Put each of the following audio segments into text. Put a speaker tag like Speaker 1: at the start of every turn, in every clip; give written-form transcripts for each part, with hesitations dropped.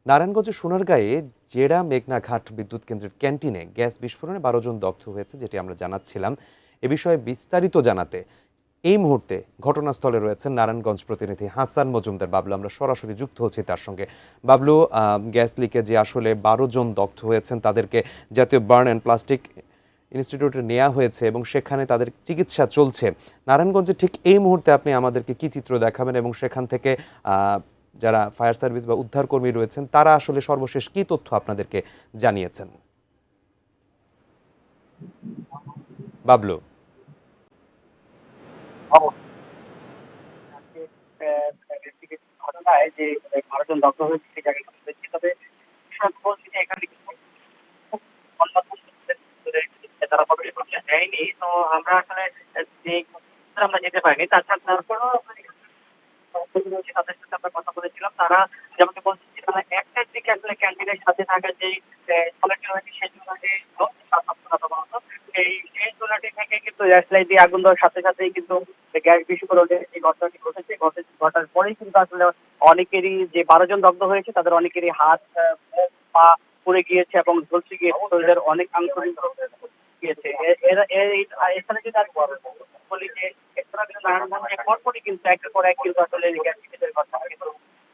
Speaker 1: নারায়ণগঞ্জের সোনারগাঁয়ে জেরা মেঘনা ঘাট বিদ্যুৎ কেন্দ্রের ক্যান্টিনে গ্যাস বিস্ফোরণে 12 জন দগ্ধ হয়েছে, যেটি আমরা জানাচ্ছিলাম। এ বিষয়ে বিস্তারিত জানাতে এই মুহূর্তে ঘটনাস্থলে রয়েছেন নারায়ণগঞ্জ প্রতিনিধি হাসান মজুমদার। বাবলু, আমরা সরাসরি যুক্ত হচ্ছি তার সঙ্গে। বাবলু, গ্যাস লিকেজে আসলে 12 জন দগ্ধ হয়েছেন, তাদেরকে জাতীয় বার্ন অ্যান্ড প্লাস্টিক ইনস্টিটিউটে নেওয়া হয়েছে এবং সেখানে তাদের চিকিৎসা চলছে। নারায়ণগঞ্জে ঠিক এই মুহূর্তে আপনি আমাদেরকে কি চিত্র দেখাবেন এবং সেখান থেকে যারা ফায়ার সার্ভিস বা উদ্ধারকর্মী রয়েছেন তারা আসলে সর্বশেষ কি তথ্য আপনাদেরকে জানিয়েছেন? বাবলু।
Speaker 2: আজকে ব্যক্তিগত ঘটনায় যে 12 জন দগ্ধ হয়েছে সেই জায়গায় হয়েছে। তবে সব বলছি যে এখানে কিন্তু খুব সংবাদ তারা প্রবেশ করতে দেয়নি। তো আমরা আসলে যে আমরা যেতে পারিনি। তারপরেও তাদের সাথে আমরা কথা বলেছিলাম। তারা যেমনটি বলছেন যে তারা ১টার দিকে আসলে ক্যান্টিনের সাথে থাকা যেই চলাচল হয়েছে সেই চুলাটি সেই চুলাটি থেকে কিন্তু গ্যাস লাইট দিয়ে আগুন দেওয়ার সাথে সাথেই কিন্তু গ্যাস বিস্ফোরণের যে ঘটনাটি ঘটার পরেই কিন্তু আসলে অনেকেরই যে ১২ জন দগ্ধ হয়েছে তাদের অনেকেরই হাত, মুখ, পা পুড়ে গিয়েছে এবং ঝলসে গিয়েছে। শরীরের অনেকাংশ গিয়েছে। এখানে যদি আমি বলি যে এছাড়া কিন্তু নারায়ণগঞ্জে পরপরই কিন্তু একের পর এক কিন্তু আসলে গ্যাস লিকেজের ঘটনা কিন্তু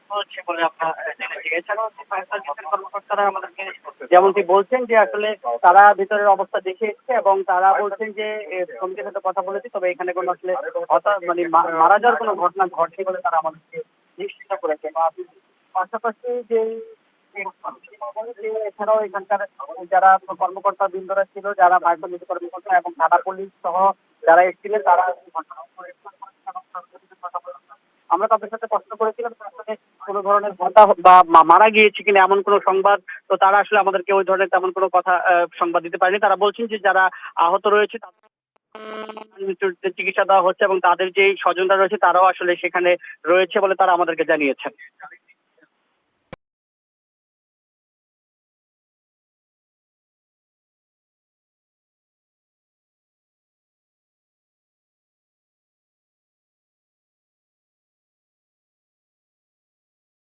Speaker 2: হচ্ছে বলে আমরা জেনেছি। এছাড়াও হচ্ছে ফায়ার সার্ভিসের কর্মকর্তারা আমাদেরকে যেমনটি বলছেন যে আসলে তারা ভিতরের অবস্থা দেখে এসেছে এবং তারা বলছেন যে শ্রমিকের সাথে কথা বলেছি, তবে এখানে কোনো আসলে মানে মারা যাওয়ার কোনো ঘটনা ঘটেনি বলে তারা আমাদেরকে নিশ্চিত করেছে। বা পাশাপাশি যে এছাড়াও এখানকার যারা কর্মকর্তা বৃন্দরা ছিল, যারা ভারপ্রাপ্ত নীতি কর্মকর্তা এবং থানা পুলিশ সহ যারা এসেছিলেন তারা আমরা তাদের সাথে প্রশ্ন করেছিলাম আসলে কোনো ধরনের হত্যা বা মারা গিয়েছে কিনা এমন কোনো সংবাদ। তো তারা আসলে আমাদেরকে ওই ধরনের তেমন কোনো কথা সংবাদ দিতে পারেনি। তারা বলছেন যে যারা আহত রয়েছে তাদের চিকিৎসা দেওয়া হচ্ছে এবং তাদের যে স্বজনরা রয়েছে তারাও আসলে সেখানে রয়েছে বলে তারা আমাদেরকে জানিয়েছেন।